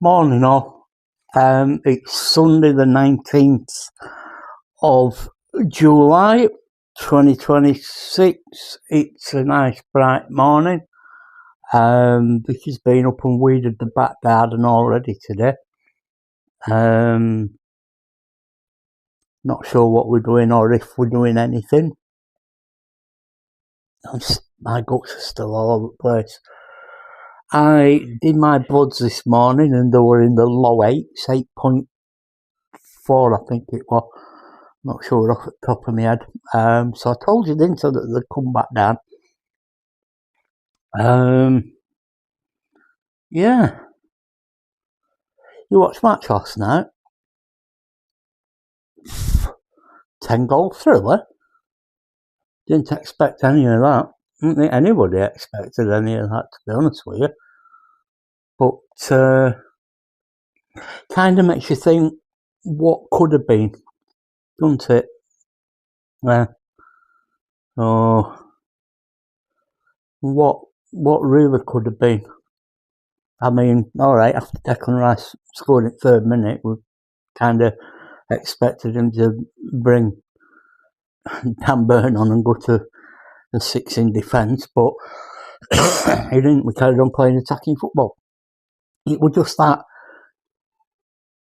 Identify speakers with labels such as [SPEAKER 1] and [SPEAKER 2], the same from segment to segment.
[SPEAKER 1] Morning all. It's Sunday the 19th of July 2026. It's a nice bright morning. Vicky's been up and weeded the back garden already today. Not sure what we're doing or if we're doing anything. My guts are still all over the place. I did my bloods this morning and they were in the low 8s, 8.4 I think it was. Not sure off the top of my head. So I told you, didn't I, that they'd come back down. Yeah. You watched match last night? 10 goal thriller? Didn't expect any of that. I don't think anybody expected any of that, to be honest with you. But kind of makes you think what could have been, doesn't it? Yeah. Oh, what really could have been? I mean, all right, after Declan Rice scored in 3rd minute, we kind of expected him to bring Dan Burn on and go to the 6 in defence, but he didn't. We carried on playing attacking football. It was just that,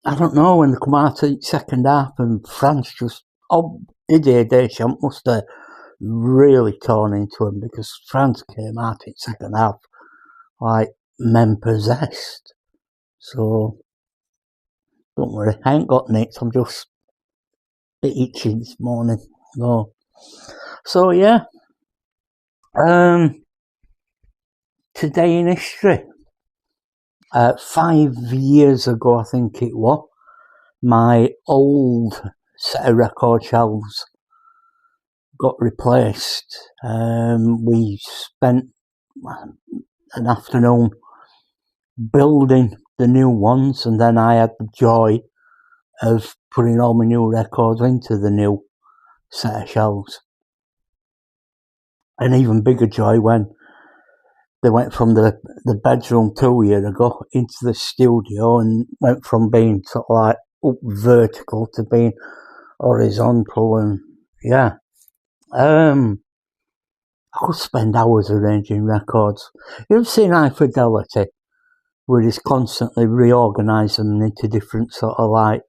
[SPEAKER 1] I don't know, when they come out of second half and France just, Didier Deschamps must have really torn into him, because France came out in second half like men possessed. So don't worry, I ain't got nicked. I'm just a bit itchy this morning. No. So yeah. Today in history. 5 years ago, I think it was, my old set of record shelves got replaced. We spent an afternoon building the new ones, and then I had the joy of putting all my new records into the new set of shelves. An even bigger joy when they went from the bedroom 2 years ago into the studio and went from being sort of like up vertical to being horizontal, and yeah. I could spend hours arranging records. You've seen High Fidelity, where he's constantly reorganising them into different sort of like,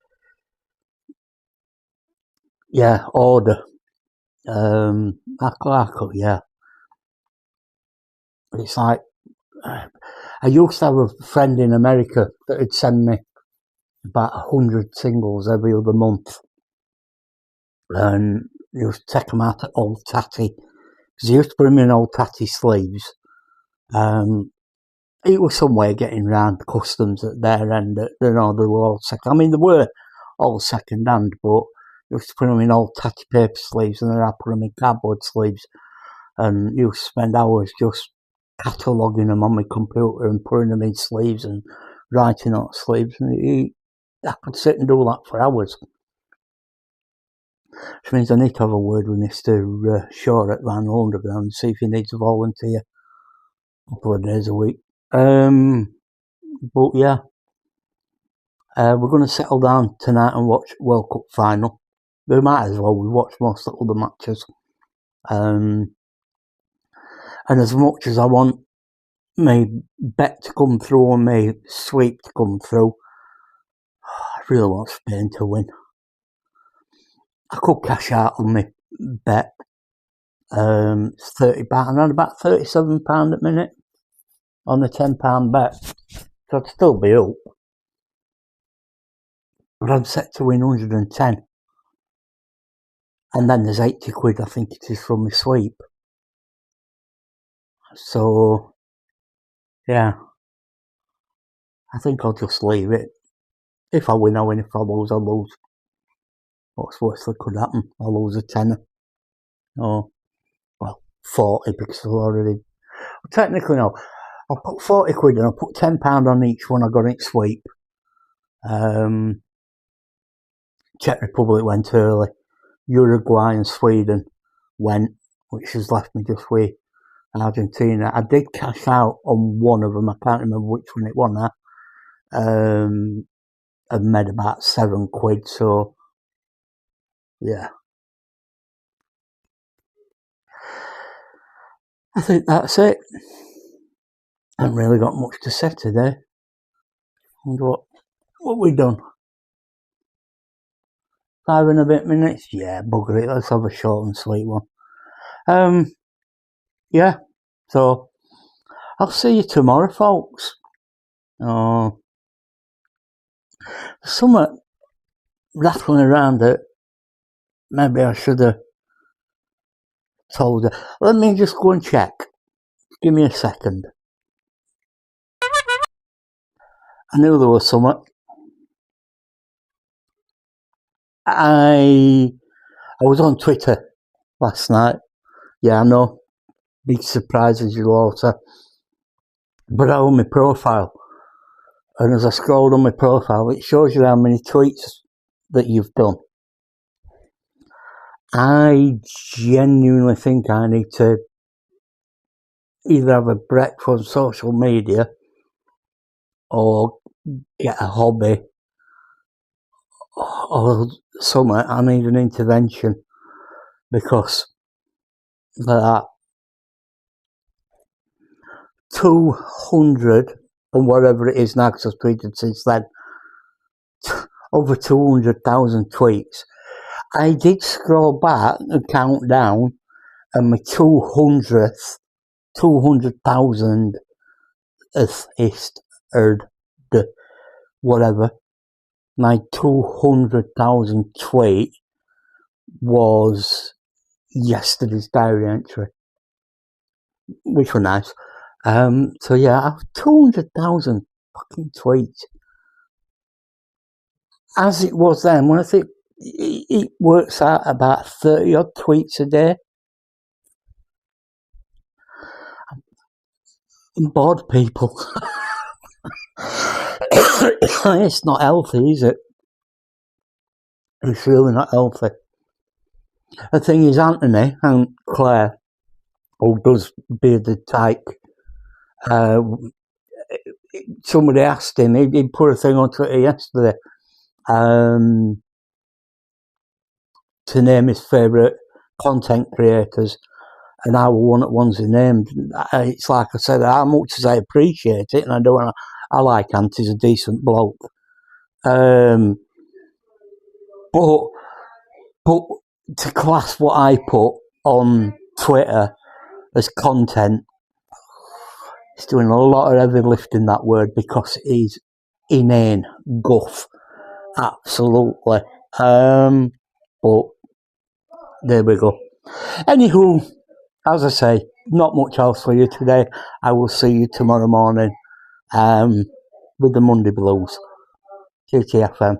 [SPEAKER 1] order. Yeah. It's like, I used to have a friend in America that would send me about 100 singles every other month. And he used to take them out at Old Tatty, because he used to put them in Old Tatty sleeves. It was some way of getting round customs at their end. They were all second. I mean, they were all second hand, but he used to put them in Old Tatty paper sleeves, and then I put them in cardboard sleeves. And you spend hours just cataloguing them on my computer and putting them in sleeves and writing on sleeves. And I could sit and do that for hours. Which means I need to have a word with Mr. Shaw at Van Underground and see if he needs a volunteer a couple of days a week. But yeah, we're going to settle down tonight and watch World Cup final. We might as well. We watch most of the other matches. And as much as I want my bet to come through and my sweep to come through, I really want Spain to win. I could cash out on my bet. It's £30. I'm on about £37 a minute on a £10 bet. So I'd still be up. But I'm set to win 110. And then there's 80 quid, I think it is, from my sweep. So, yeah. I think I'll just leave it. If I win, I win. If I lose, I lose. What's worse that could happen? I'll lose a tenner. Oh, well, 40, because I'll already... Well, technically, no. I'll put 40 quid and I'll put £10 on each one I got in sweep. Czech Republic went early. Uruguay and Sweden went, which has left me just with Argentina. I did cash out on one of them. I can't remember which one it was now. I've made about £7, so yeah. I think that's it. I haven't really got much to say today. And what we done? 5 and a bit minutes? Yeah, bugger it, let's have a short and sweet one. Yeah, so I'll see you tomorrow, folks. Oh, something rattling around that maybe I should have told her. Let me just go and check. Give me a second. I knew there was something. I was on Twitter last night. Yeah, I know. Big surprise as you all say. But I on my profile. And as I scrolled on my profile, it shows you how many tweets that you've done. I genuinely think I need to either have a break from social media or get a hobby or something. I need an intervention because that 200 and whatever it is now, because I've tweeted since then, over 200,000 tweets. I did scroll back and count down, and my 200,000 whatever, my 200,000 tweet was yesterday's diary entry, which were nice. So yeah, I have 200,000 fucking tweets. As it was then, when I think it works out about 30 odd tweets a day. I'm bored, people. It's not healthy, is it? It's really not healthy. The thing is, Anthony and Claire, who does Bearded Tyke, somebody asked him, he put a thing on Twitter yesterday, to name his favourite content creators, and I was one at ones he named. It's like I said, how much as I appreciate it, and I do, I like Ant, he's a decent bloke. But to class what I put on Twitter as content, he's doing a lot of heavy lifting, that word, because he's inane guff. Absolutely. But there we go. Anywho, as I say, not much else for you today. I will see you tomorrow morning with the Monday Blues. TTFM.